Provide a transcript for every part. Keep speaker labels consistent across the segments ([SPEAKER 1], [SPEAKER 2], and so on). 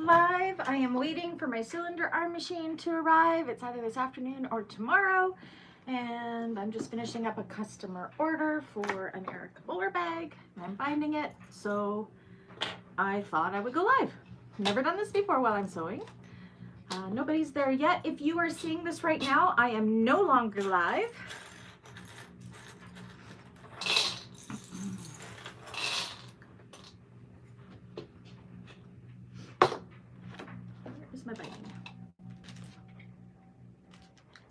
[SPEAKER 1] live. I am waiting for my cylinder arm machine to arrive. It's either this afternoon or tomorrow. And I'm just finishing up a customer order for an Eric Bowler bag. I'm binding it, so I thought I would go live. Never done this before while I'm sewing. Nobody's there yet. If you are seeing this right now, I am no longer live. Where's my binding?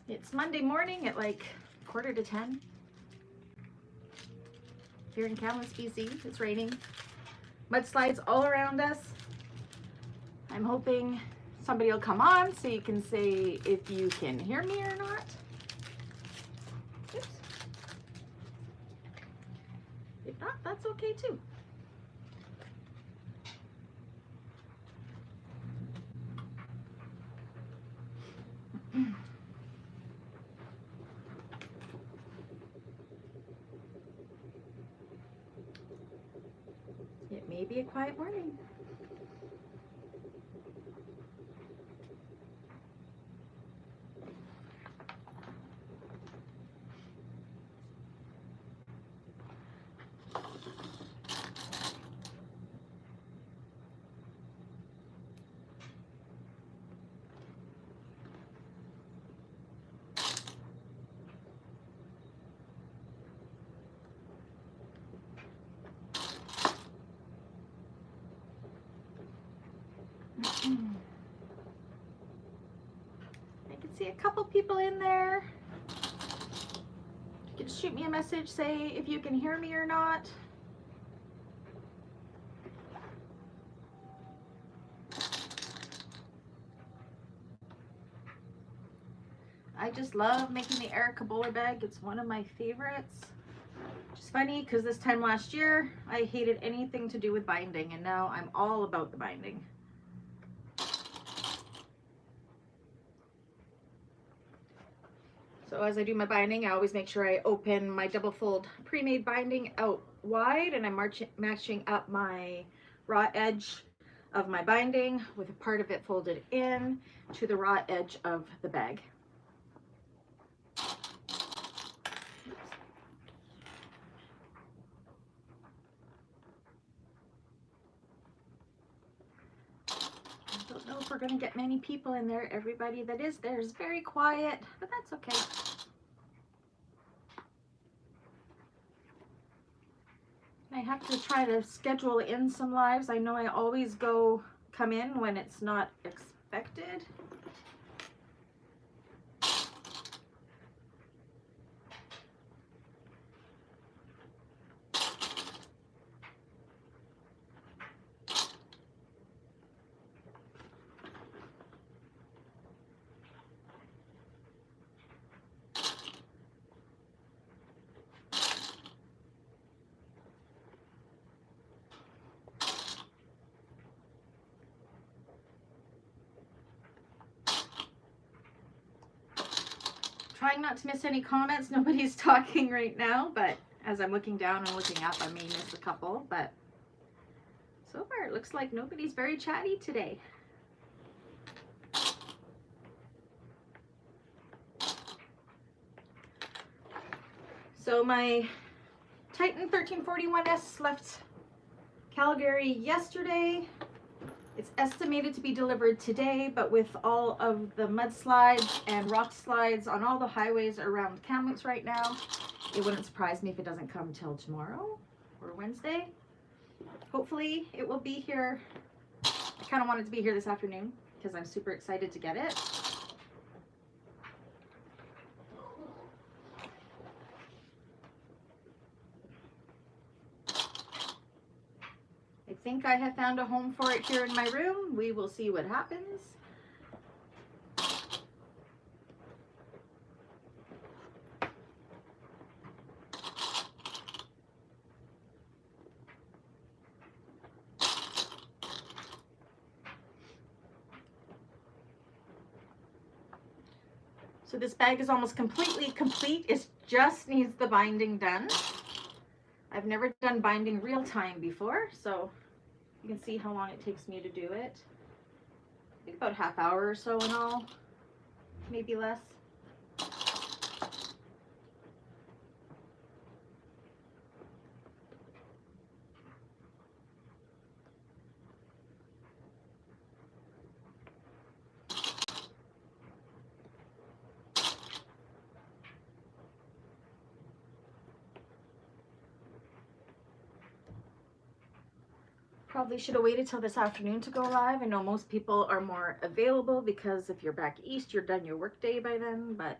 [SPEAKER 1] It's Monday morning at like 9:45 here in Kamloops, BC. It's raining. Mudslides all around us. I'm hoping somebody will come on so you can say if you can hear me or not. Oops. If not, that's okay too. It may be a quiet morning. I can see a couple people in there. You can shoot me a message, say if you can hear me or not. I just love making the Eric Bowler bag. It's one of my favorites. It's funny because this time last year I hated anything to do with binding, and now I'm all about the binding. So as I do my binding, I always make sure I open my double fold pre-made binding out wide, and I'm matching up my raw edge of my binding with a part of it folded in to the raw edge of the bag. I don't know if we're going to get many people in there. Everybody that is there is very quiet, but that's okay. I have to try to schedule in some lives. I know I always come in when it's not expected. Trying not to miss any comments. Nobody's talking right now, but as I'm looking down and looking up, I may miss a couple, but so far it looks like nobody's very chatty today. So my Titan 1341S left Calgary yesterday. It's estimated to be delivered today, but with all of the mudslides and rock slides on all the highways around Kamloops right now, it wouldn't surprise me if it doesn't come till tomorrow or Wednesday. Hopefully it will be here. I kind of want it to be here this afternoon because I'm super excited to get it. I think I have found a home for it here in my room. We will see what happens. So this bag is almost completely complete. It just needs the binding done. I've never done binding real time before, so you can see how long it takes me to do it. think about half hour or so in all, maybe less. Probably should have waited till this afternoon to go live. I know most people are more available because if you're back east, you're done your work day by then, but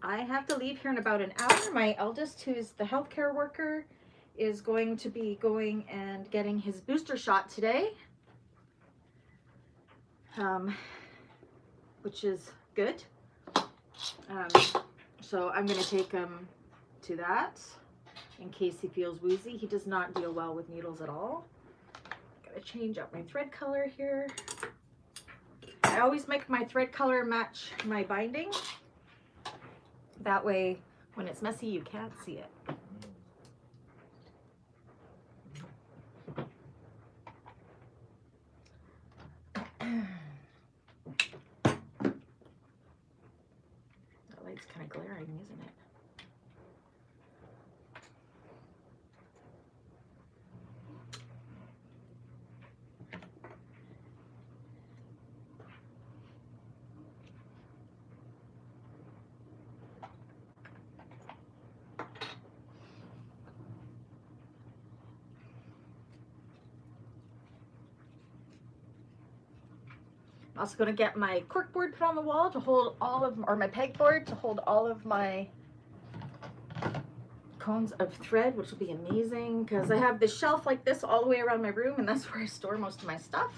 [SPEAKER 1] I have to leave here in about an hour. My eldest, who's the healthcare worker, is going to be going and getting his booster shot today, which is good. So I'm going to take him to that in case he feels woozy. He does not deal well with needles at all. Gotta change up my thread color here. I always make my thread color match my binding. That way, when it's messy, you can't see it. That light's kind of glaring, isn't it? I'm also going to get my cork board put on the wall to hold all of, or my pegboard to hold all of my cones of thread, which will be amazing because I have this shelf like this all the way around my room, and that's where I store most of my stuff.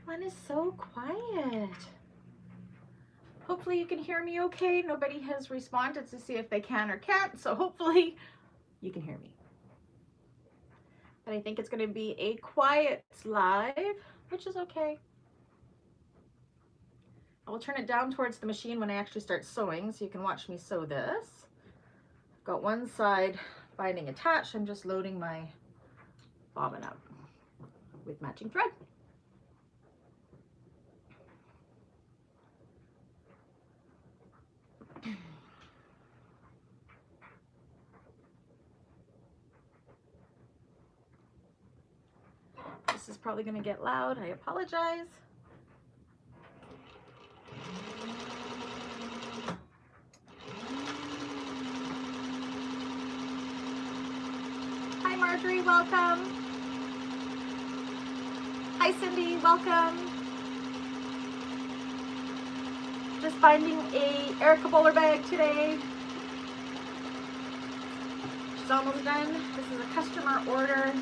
[SPEAKER 1] Everyone is so quiet. Hopefully you can hear me okay. Nobody has responded to see if they can or can't, so hopefully you can hear me. But I think it's going to be a quiet live, which is okay. I will turn it down towards the machine when I actually start sewing, so you can watch me sew this. I've got one side binding attached. I'm just loading my bobbin up with matching thread. This is probably going to get loud. I apologize. Hi Marjorie, welcome. Hi Cindy, welcome. Just binding a Erica Bowler bag today. She's almost done. This is a customer order.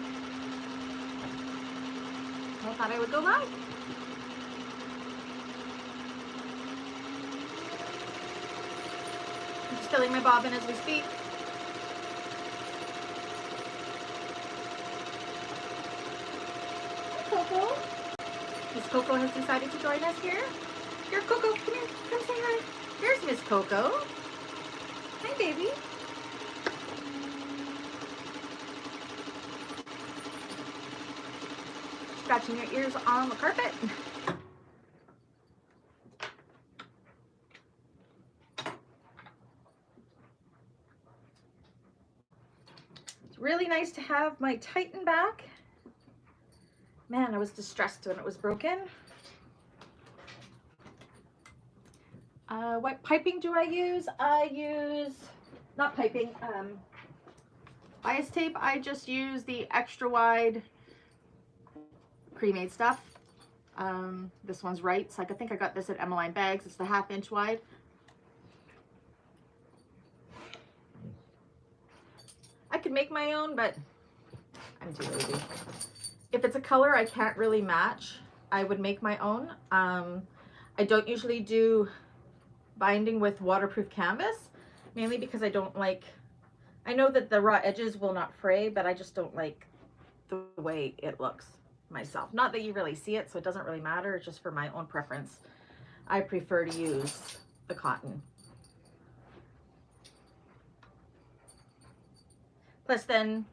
[SPEAKER 1] I thought I would go live. I'm just filling my bobbin as we speak. Hi Coco. Miss Coco has decided to join us here. Here, Coco, come here. Come say hi. Here's Miss Coco. Hi, baby. Scratching your ears on the carpet. It's really nice to have my Titan back. Man, I was distressed when it was broken. What piping do I use? I use, not piping, bias tape. I just use the extra wide pre-made stuff. This one's right. So I think I got this at Emmeline Bags. It's the 1/2 inch wide. I could make my own, but I'm too lazy. If it's a color I can't really match, I would make my own. I don't usually do binding with waterproof canvas mainly because I don't like, I know that the raw edges will not fray, but I just don't like the way it looks myself. Not that you really see it, so it doesn't really matter. It's just for my own preference. I prefer to use the cotton. Plus then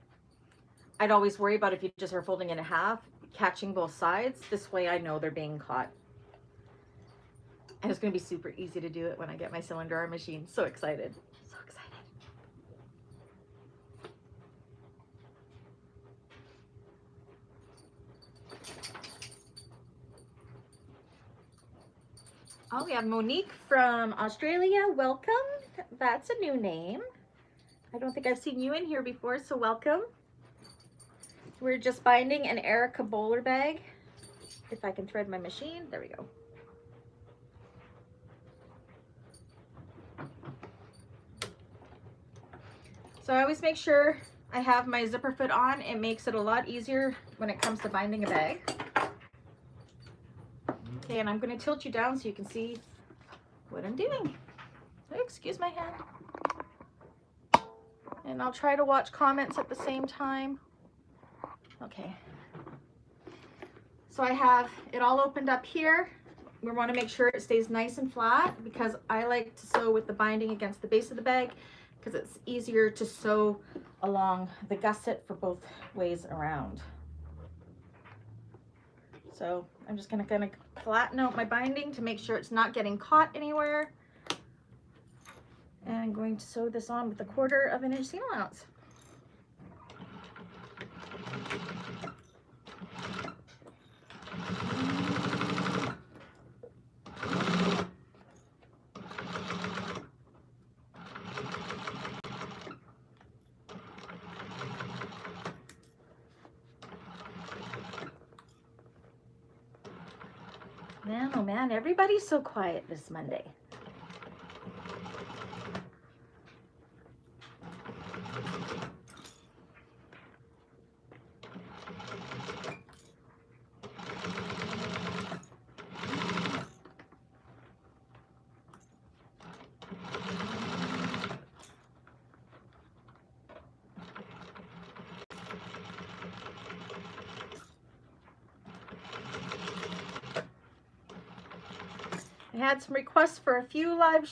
[SPEAKER 1] I'd always worry about if you just are folding it in half, catching both sides. This way I know they're being caught. And it's going to be super easy to do it when I get my cylinder arm machine. So excited. So excited. Oh, we have Monique from Australia. Welcome. That's a new name. I don't think I've seen you in here before, so welcome. We're just binding an Erica bowler bag. If I can thread my machine, there we go. So I always make sure I have my zipper foot on. It makes it a lot easier when it comes to binding a bag. Okay, and I'm going to tilt you down so you can see what I'm doing. Oh, excuse my hand. And I'll try to watch comments at the same time. Okay. So I have it all opened up here. We want to make sure it stays nice and flat because I like to sew with the binding against the base of the bag because it's easier to sew along the gusset for both ways around. So I'm just going to flatten out my binding to make sure it's not getting caught anywhere. And I'm going to sew this on with a 1/4 inch seam allowance. Man, oh man, everybody's so quiet this Monday. I had some requests for a few live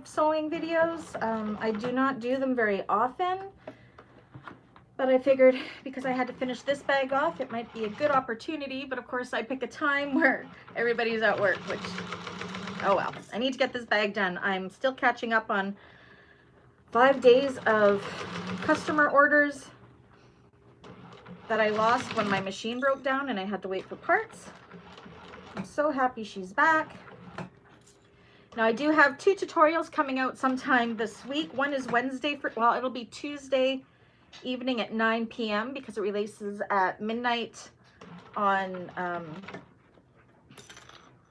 [SPEAKER 1] sewing videos. I do not do them very often, but I figured because I had to finish this bag off, it might be a good opportunity. But of course, I pick a time where everybody's at work, which, oh well. I need to get this bag done. I'm still catching up on 5 days of customer orders that I lost when my machine broke down and I had to wait for parts. I'm so happy she's back. Now I do have 2 tutorials coming out sometime this week. One is Wednesday, well, it'll be Tuesday evening at 9 p.m. because it releases at midnight on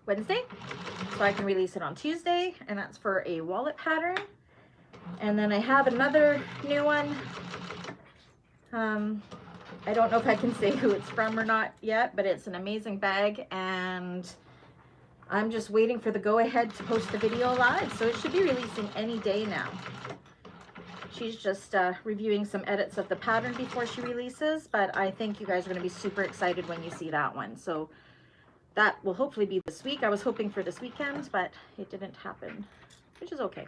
[SPEAKER 1] Wednesday. So I can release it on Tuesday, and that's for a wallet pattern. And then I have another new one. I don't know if I can say who it's from or not yet, but it's an amazing bag, and I'm just waiting for the go-ahead to post the video live, so it should be releasing any day now. She's just reviewing some edits of the pattern before she releases, but I think you guys are going to be super excited when you see that one. So that will hopefully be this week. I was hoping for this weekend, but it didn't happen, which is okay.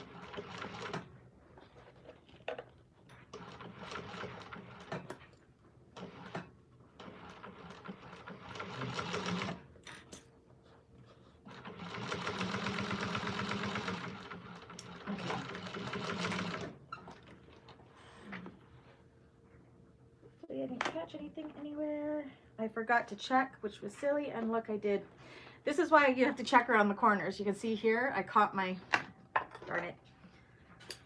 [SPEAKER 1] I didn't catch anything anywhere. I forgot to check, which was silly, and look, I did. This is why you have to check around the corners. You can see here, I caught my, darn it,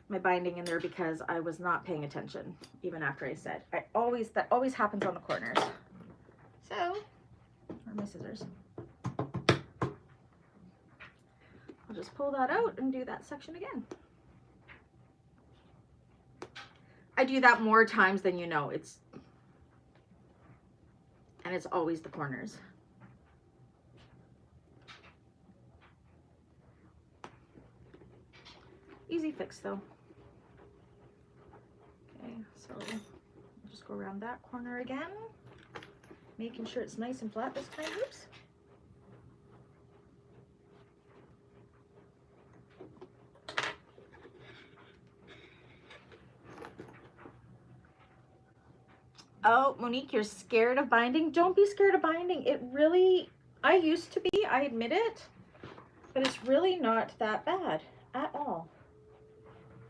[SPEAKER 1] my binding in there because I was not paying attention, even after I said. That always happens on the corners. So, where are my scissors? I'll just pull that out and do that section again. I do that more times than you know. And it's always the corners. Easy fix though. Okay, so I'll just go around that corner again, making sure it's nice and flat this time. Oops. Oh, Monique, you're scared of binding? Don't be scared of binding. It really, I used to be, I admit it, but it's really not that bad at all.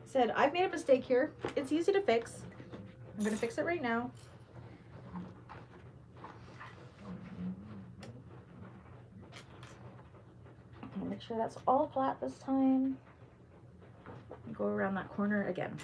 [SPEAKER 1] Said, I've made a mistake here. It's easy to fix. I'm gonna fix it right now. Make sure that's all flat this time. Go around that corner again.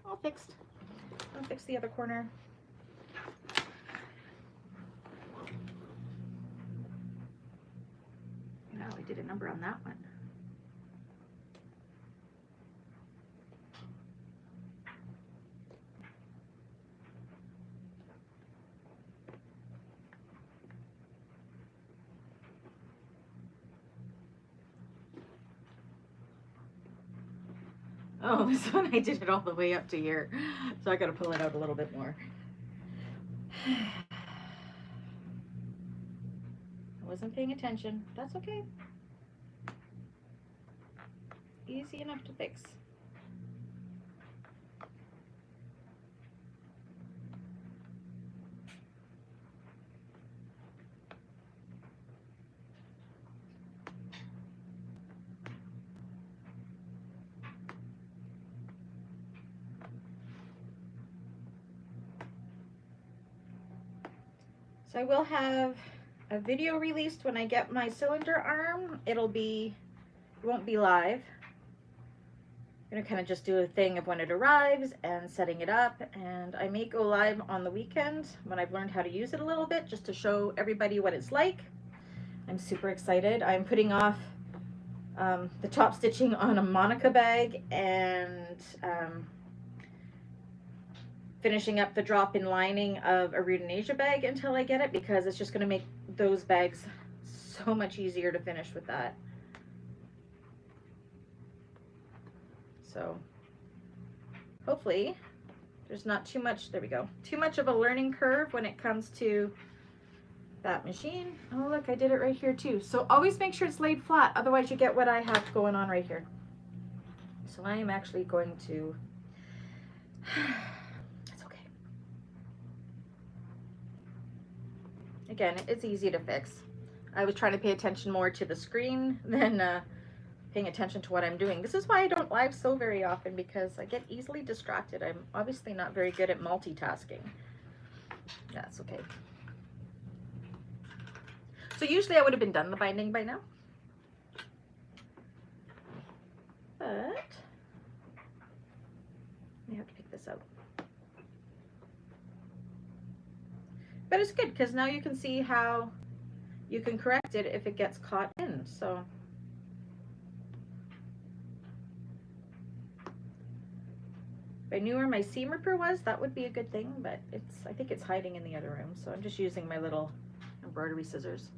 [SPEAKER 1] All fixed. I'll fix the other corner. Now I did a number on that one. Oh, this one I did it all the way up to here, so I gotta pull it out a little bit more. I wasn't paying attention. That's okay. Easy enough to fix. So I will have a video released when I get my cylinder arm. It won't be live. I'm gonna kind of just do a thing of when it arrives and setting it up, and I may go live on the weekend when I've learned how to use it a little bit, just to show everybody what it's like. I'm super excited. I'm putting off the top stitching on a Monica bag and finishing up the drop-in lining of a Rudinasia bag until I get it, because it's just going to make those bags so much easier to finish with that. So hopefully there's not too much, there we go, too much of a learning curve when it comes to that machine. Oh look, I did it right here too. So always make sure it's laid flat, otherwise you get what I have going on right here. So I am actually going to again, it's easy to fix. I was trying to pay attention more to the screen than paying attention to what I'm doing. This is why I don't live so very often, because I get easily distracted. I'm obviously not very good at multitasking. That's okay. So usually I would have been done the binding by now. But I have to pick this out. But it's good because now you can see how you can correct it if it gets caught in. So if I knew where my seam ripper was, that would be a good thing, but I think it's hiding in the other room. So I'm just using my little embroidery scissors.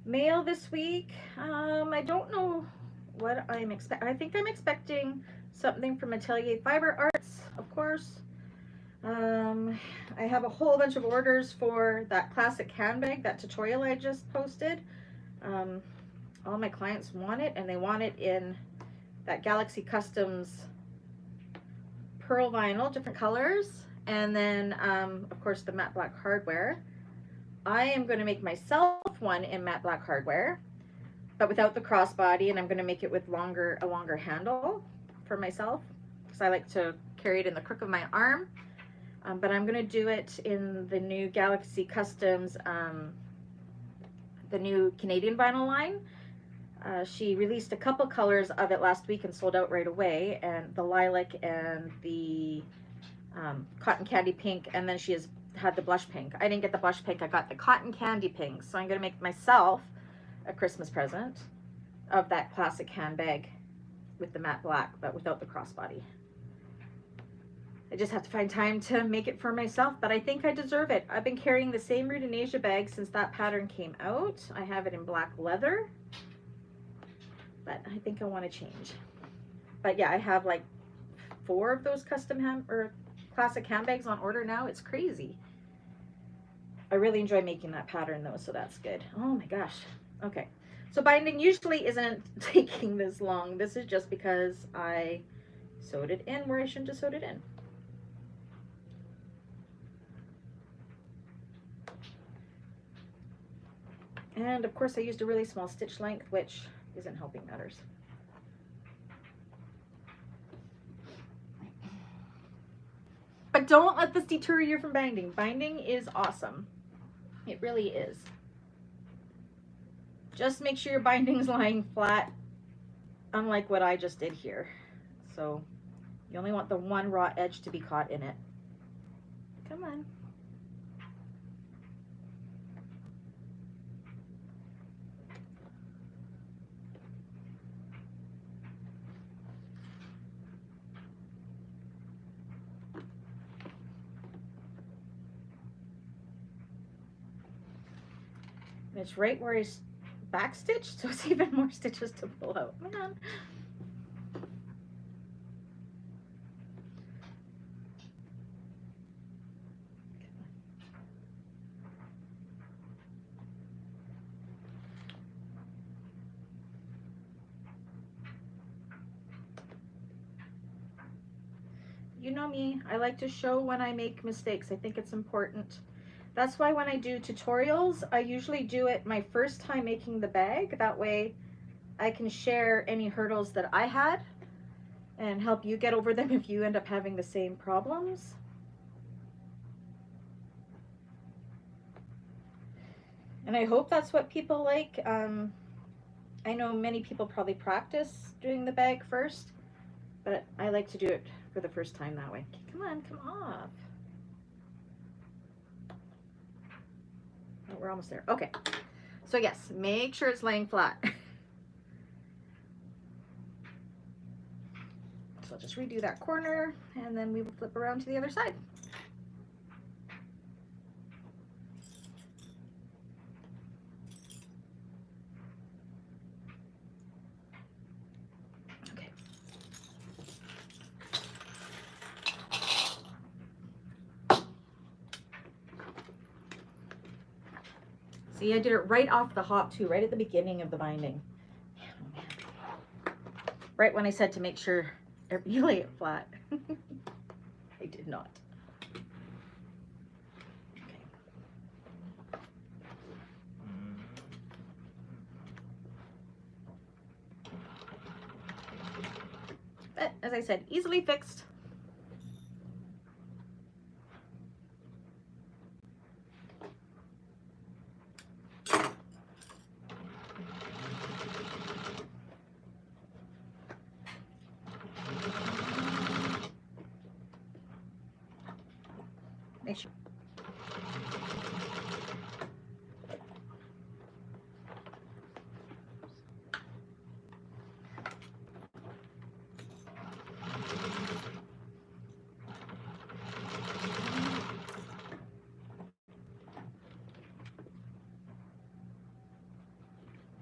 [SPEAKER 1] Mail this week. I don't know what I'm expecting. I think I'm expecting something from Atelier Fiber Arts, of course. I have a whole bunch of orders for that classic handbag, that tutorial I just posted. All my clients want it, and they want it in that Galaxy Customs pearl vinyl, different colors, and then of course the matte black hardware. I am going to make myself one in matte black hardware, but without the crossbody, and I'm going to make it with a longer handle for myself, because I like to carry it in the crook of my arm. But I'm going to do it in the new Galaxy Customs, the new Canadian vinyl line. She released a couple colors of it last week and sold out right away, and the lilac and the cotton candy pink, and then she has had the blush pink. I didn't get the blush pink, I got the cotton candy pink, so I'm going to make myself a Christmas present of that classic handbag with the matte black, but without the crossbody. I just have to find time to make it for myself, but I think I deserve it. I've been carrying the same Rudinasia bag since that pattern came out. I have it in black leather, but I think I want to change. But yeah, I have like 4 of those custom classic handbags on order now. It's crazy. I really enjoy making that pattern though, so that's good. Oh my gosh. Okay. So binding usually isn't taking this long. This is just because I sewed it in where I shouldn't have sewed it in. And of course I used a really small stitch length, which isn't helping matters. But don't let this deter you from binding. Binding is awesome. It really is. Just make sure your binding's lying flat, unlike what I just did here. So you only want the one raw edge to be caught in it. Come on. And it's right where I back stitched, so it's even more stitches to pull out. Man. You know me, I like to show when I make mistakes. I think it's important. That's why when I do tutorials, I usually do it my first time making the bag. That way I can share any hurdles that I had and help you get over them if you end up having the same problems. And I hope that's what people like. I know many people probably practice doing the bag first, but I like to do it for the first time that way. Come on, come off. Oh, we're almost there. Okay. So yes, make sure it's laying flat. So I'll just redo that corner and then we will flip around to the other side. Okay. See, I did it right off the hop too, right at the beginning of the binding. Man, oh man. Right when I said to make sure you lay it flat. I did not. Okay. But as I said, easily fixed. Make sure.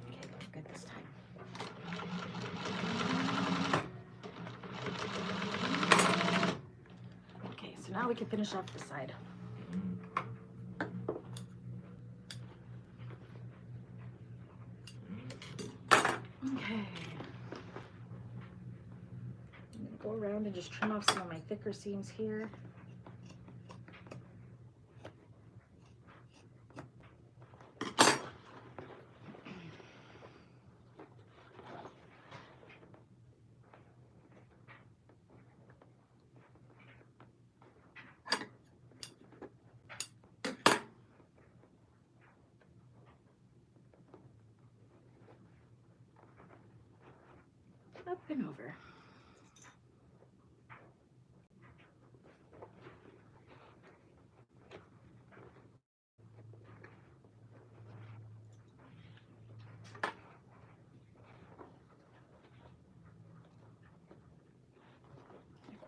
[SPEAKER 1] Okay, good this time. Okay, so now we can finish off the side. Okay. I'm going to go around and just trim off some of my thicker seams here. and over.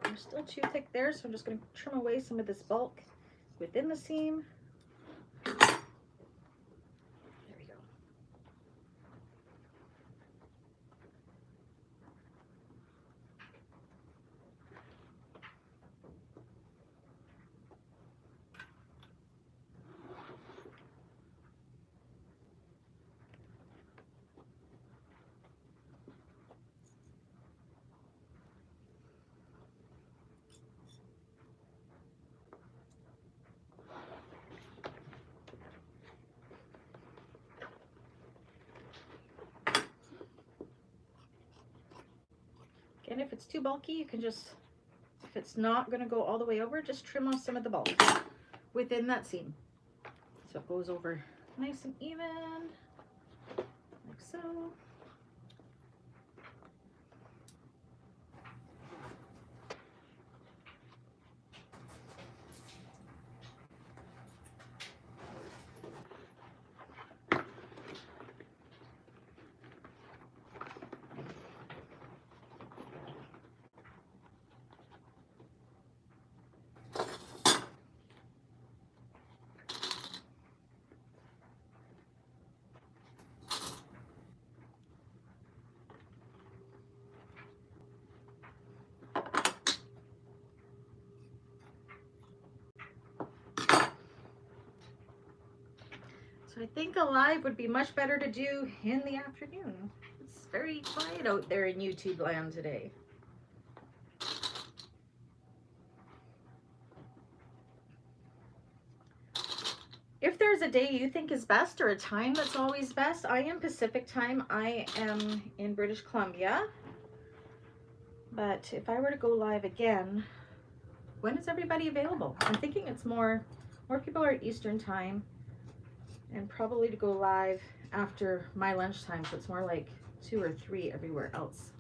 [SPEAKER 1] They're still too thick there, so I'm just going to trim away some of this bulk within the seam. There we go. And if it's too bulky, you can just, if it's not going to go all the way over, just trim off some of the bulk within that seam. So it goes over nice and even, like so. So I think a live would be much better to do in the afternoon. It's very quiet out there in YouTube land today. If there's a day you think is best or a time that's always best, I am Pacific time. I am in British Columbia. But if I were to go live again, when is everybody available? I'm thinking it's more people are at Eastern time, and probably to go live after my lunchtime, so it's more like 2 or 3 everywhere else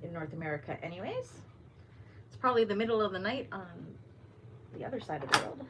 [SPEAKER 1] in North America anyways. It's probably the middle of the night on the other side of the world.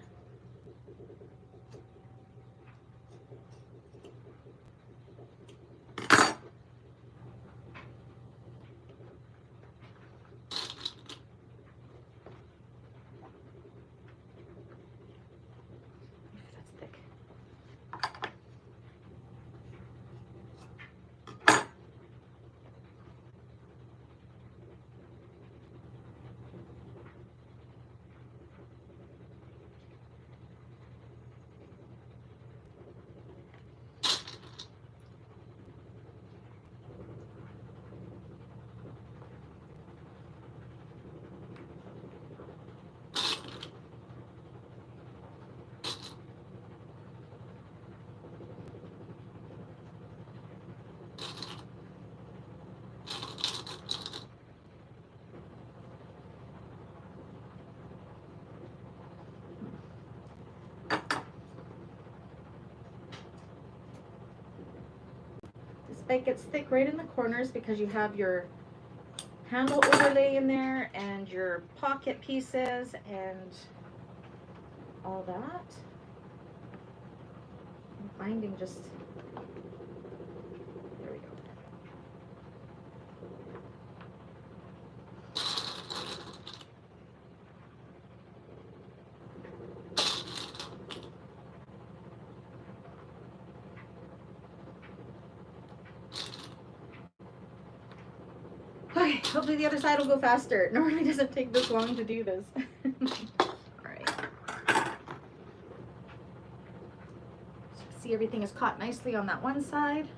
[SPEAKER 1] It gets thick right in the corners because you have your handle overlay in there and your pocket pieces and all that. Binding just, there we go. Okay, hopefully the other side will go faster. It normally doesn't take this long to do this. Alright. See, everything is caught nicely on that one side.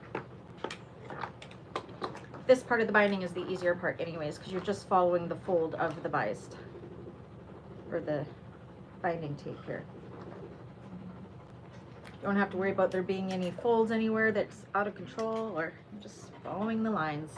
[SPEAKER 1] This part of the binding is the easier part anyways, because you're just following the fold of the bias, or the binding tape here. You don't have to worry about there being any folds anywhere that's out of control, or just following the lines.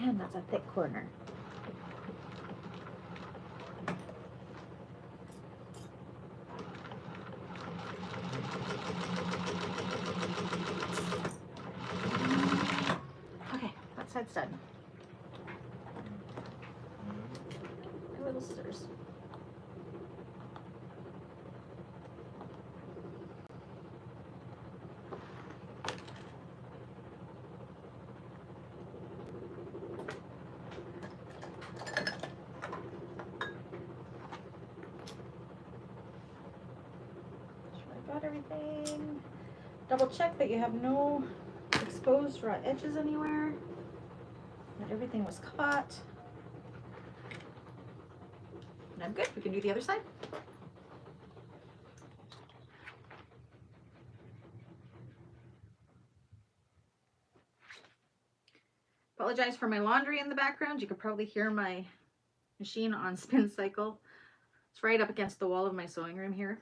[SPEAKER 1] Man, that's a thick corner. Okay, that side's done. My little scissors. Got everything. Double check that you have no exposed raw edges anywhere, that everything was caught. And I'm good. We can do the other side. Apologize for my laundry in the background. You could probably hear my machine on spin cycle. It's right up against the wall of my sewing room here.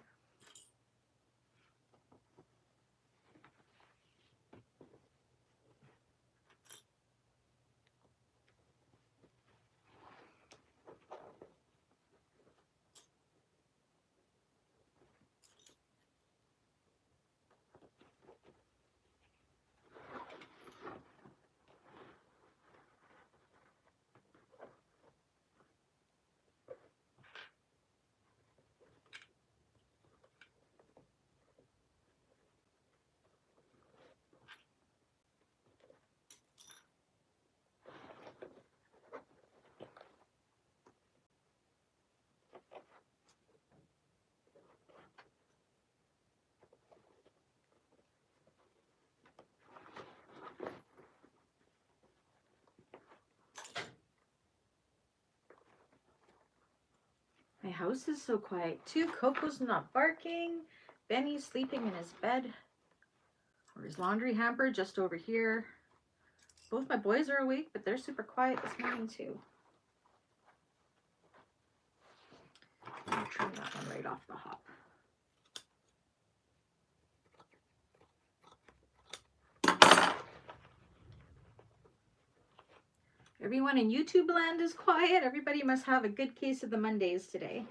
[SPEAKER 1] My house is so quiet too. Coco's not barking. Benny's sleeping in his bed or his laundry hamper just over here. Both my boys are awake, but they're super quiet this morning too. I'm gonna trim that one right off the hop. Everyone in YouTube land is quiet. Everybody must have a good case of the Mondays today.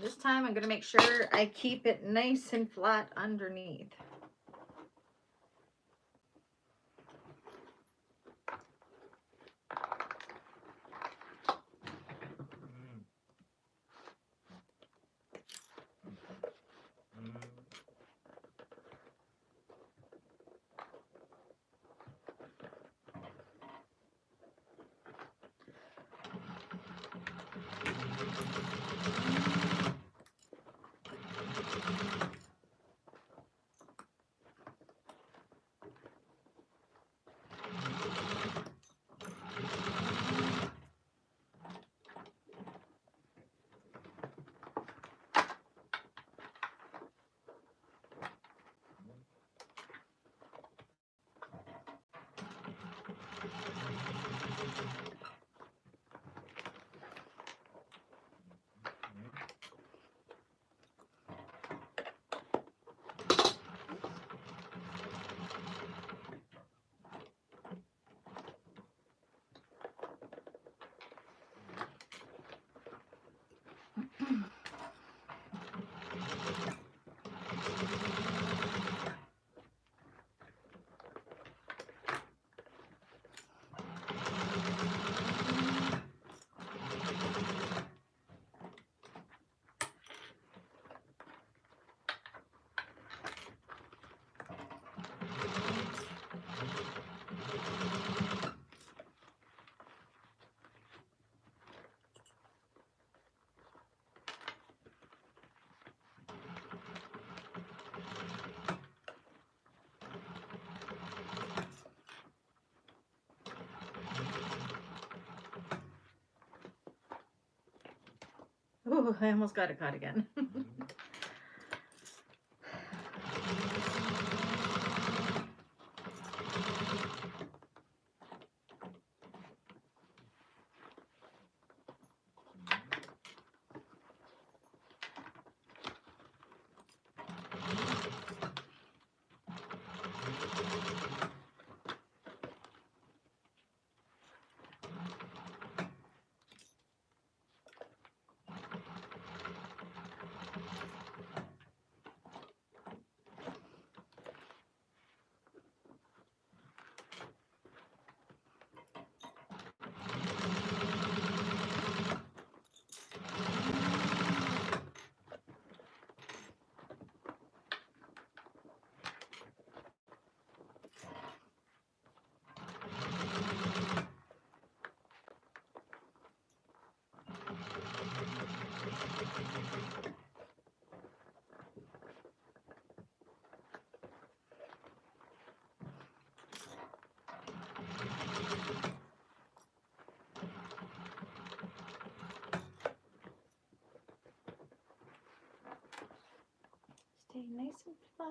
[SPEAKER 1] This time I'm going to make sure I keep it nice and flat underneath. Ooh, I almost got it caught again. Stay nice and flat.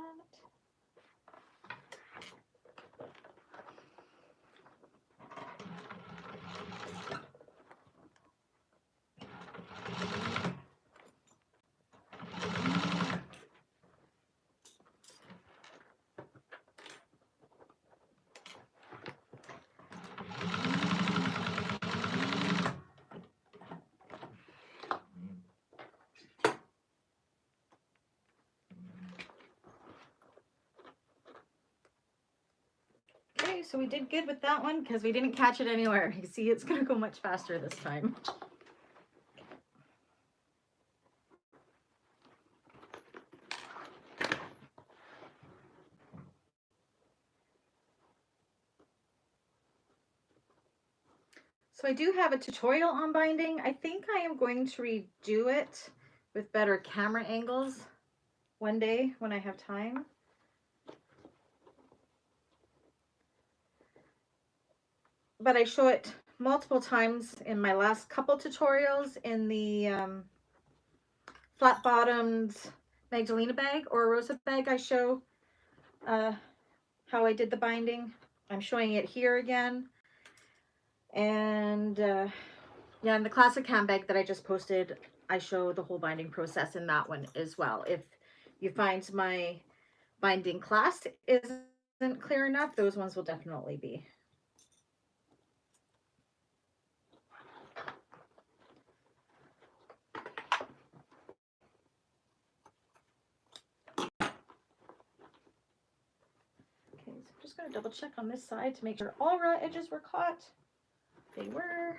[SPEAKER 1] Okay, so we did good with that one because we didn't catch it anywhere. You see, it's going to go much faster this time. So I do have a tutorial on binding. I think I am going to redo it with better camera angles one day when I have time. But I show it multiple times in my last couple tutorials in the flat bottomed Magdalena bag or Rosa bag. I show how I did the binding. I'm showing it here again. And yeah, in the classic handbag that I just posted, I show the whole binding process in that one as well. If you find my binding class isn't clear enough, those ones will definitely be. going to double check on this side to make sure all raw edges were caught. They were.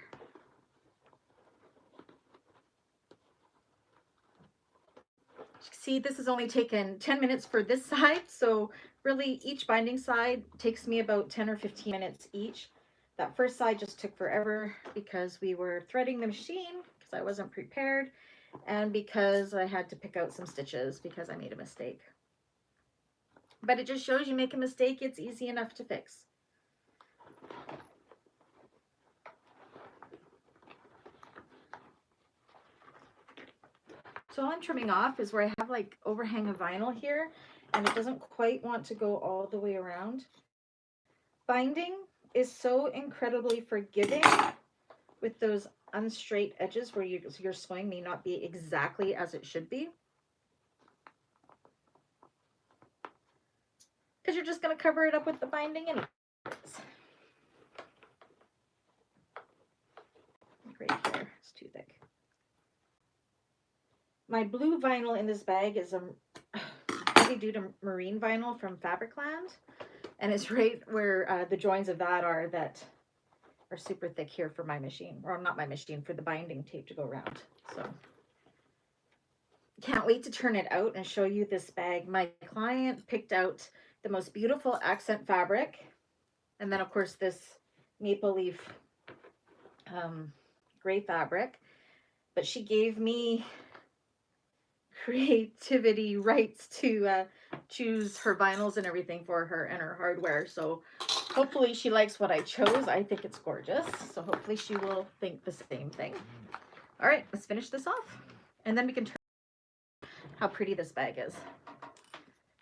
[SPEAKER 1] See, this has only taken 10 minutes for this side, so really each binding side takes me about 10 or 15 minutes each. That first side just took forever because we were threading the machine because I wasn't prepared and because I had to pick out some stitches because I made a mistake. But it just shows you make a mistake, it's easy enough to fix. So all I'm trimming off is where I have like overhang of vinyl here and it doesn't quite want to go all the way around. Binding is so incredibly forgiving with those unstraight edges where your sewing may not be exactly as it should be. Because you're just going to cover it up with the binding anyways. Right here, it's too thick. My blue vinyl in this bag is a heavy duty marine vinyl from Fabricland, and it's right where the joins of that are super thick here for my machine, or not my machine, for the binding tape to go around. So can't wait to turn it out and show you this bag. My client picked out the most beautiful accent fabric, and then of course this maple leaf gray fabric, but she gave me creativity rights to choose her vinyls and everything for her and her hardware. So hopefully she likes what I chose. I think it's gorgeous. So hopefully she will think the same thing. All right, let's finish this off. And then we can turn how pretty this bag is.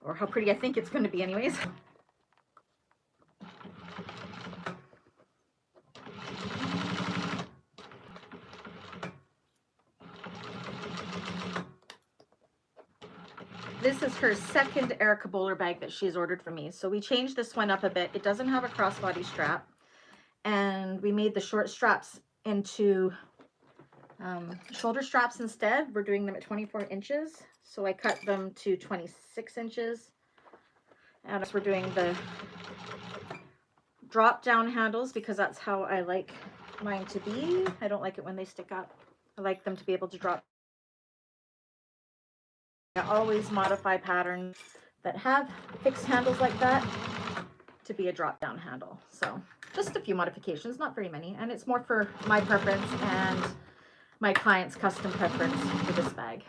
[SPEAKER 1] Or how pretty I think it's going to be anyways. This is her second Erica Bowler bag that she's ordered for me. So we changed this one up a bit. It doesn't have a crossbody strap. And we made the short straps into shoulder straps instead. We're doing them at 24 inches. So I cut them to 26 inches. And we're doing the drop down handles because that's how I like mine to be. I don't like it when they stick up. I like them to be able to drop. I always modify patterns that have fixed handles like that to be a drop down handle. So just a few modifications, not very many. And it's more for my preference and my client's custom preference for this bag.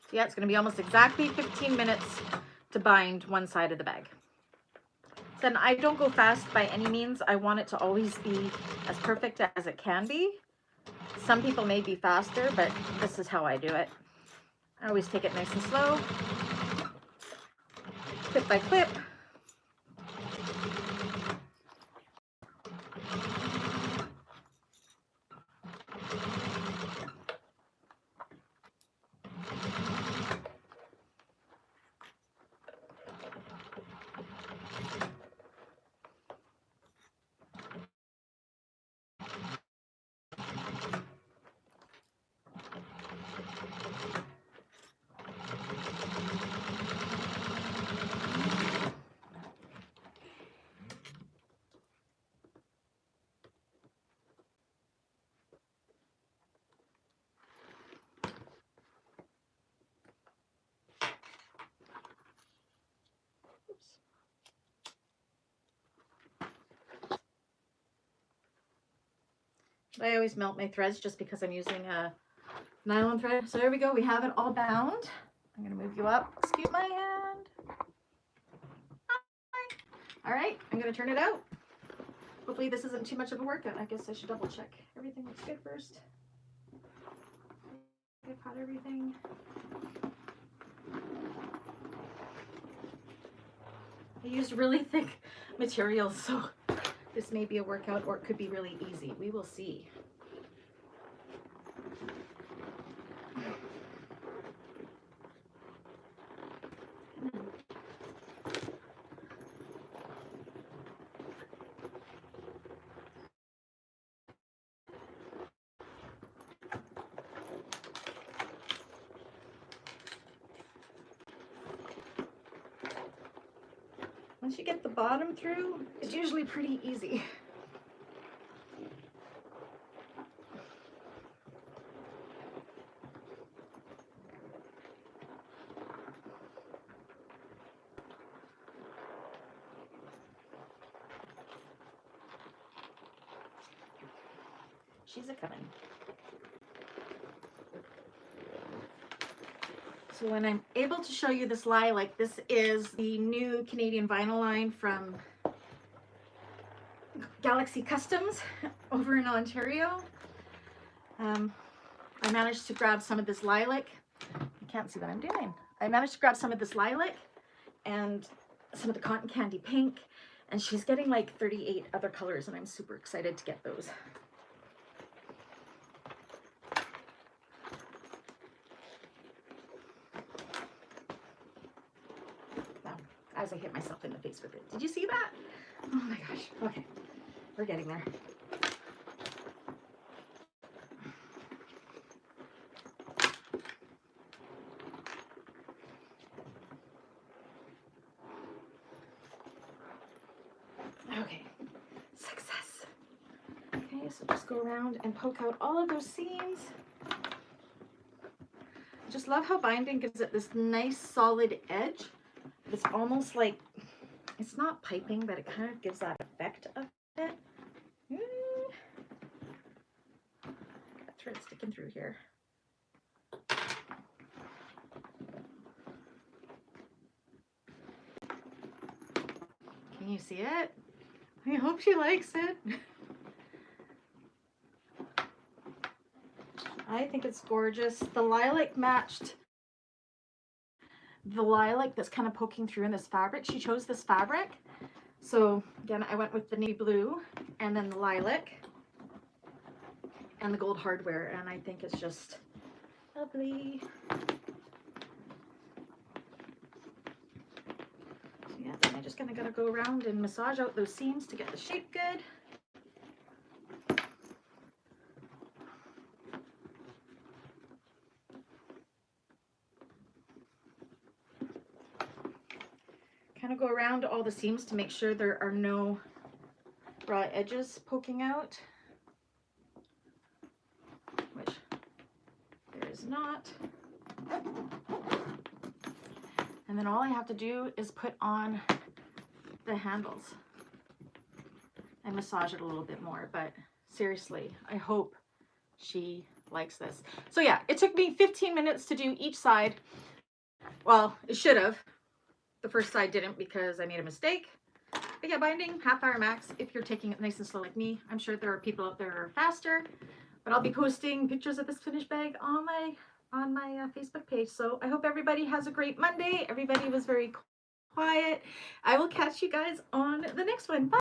[SPEAKER 1] So yeah, it's going to be almost exactly 15 minutes to bind one side of the bag. Then I don't go fast by any means. I want it to always be as perfect as it can be. Some people may be faster, but this is how I do it. I always take it nice and slow, clip by clip. I always melt my threads just because I'm using a nylon thread. So there we go. We have it all bound. I'm going to move you up. Excuse my hand. Hi. All right. I'm going to turn it out. Hopefully this isn't too much of a workout. I guess I should double check. Everything looks good first. I've got everything. I used really thick materials, so this may be a workout or it could be really easy. We will see. Once you get the bottom through, it's usually pretty easy. She's a coming. So when I'm able to show you this lilac, this is the new Canadian vinyl line from Galaxy Customs over in Ontario. I managed to grab some of this lilac. You can't see what I'm doing. I managed to grab some of this lilac and some of the cotton candy pink, and she's getting like 38 other colors, and I'm super excited to get those. As I hit myself in the face with it. Did you see that? Oh my gosh. Okay, we're getting there. Okay, success. Okay, so just go around and poke out all of those seams. I just love how binding gives it this nice solid edge. It's almost like, it's not piping, but it kind of gives that effect of it. That thread sticking through here. Can you see it? I hope she likes it. I think it's gorgeous. The lilac matched the lilac that's kind of poking through in this fabric. She chose this fabric. So again, I went with the navy blue and then the lilac and the gold hardware, and I think it's just lovely. So yeah, then I just kind of gotta go around and massage out those seams to get the shape good. Kind of go around all the seams to make sure there are no raw edges poking out, which there is not. And then all I have to do is put on the handles and massage it a little bit more. But seriously, I hope she likes this. So yeah, it took me 15 minutes to do each side. Well, it should have. The first side didn't because I made a mistake. But yeah, binding, half-hour max if you're taking it nice and slow like me. I'm sure there are people out there who are faster, but I'll be posting pictures of this finished bag on my Facebook page. So I hope everybody has a great Monday. Everybody was very quiet. I will catch you guys on the next one. Bye.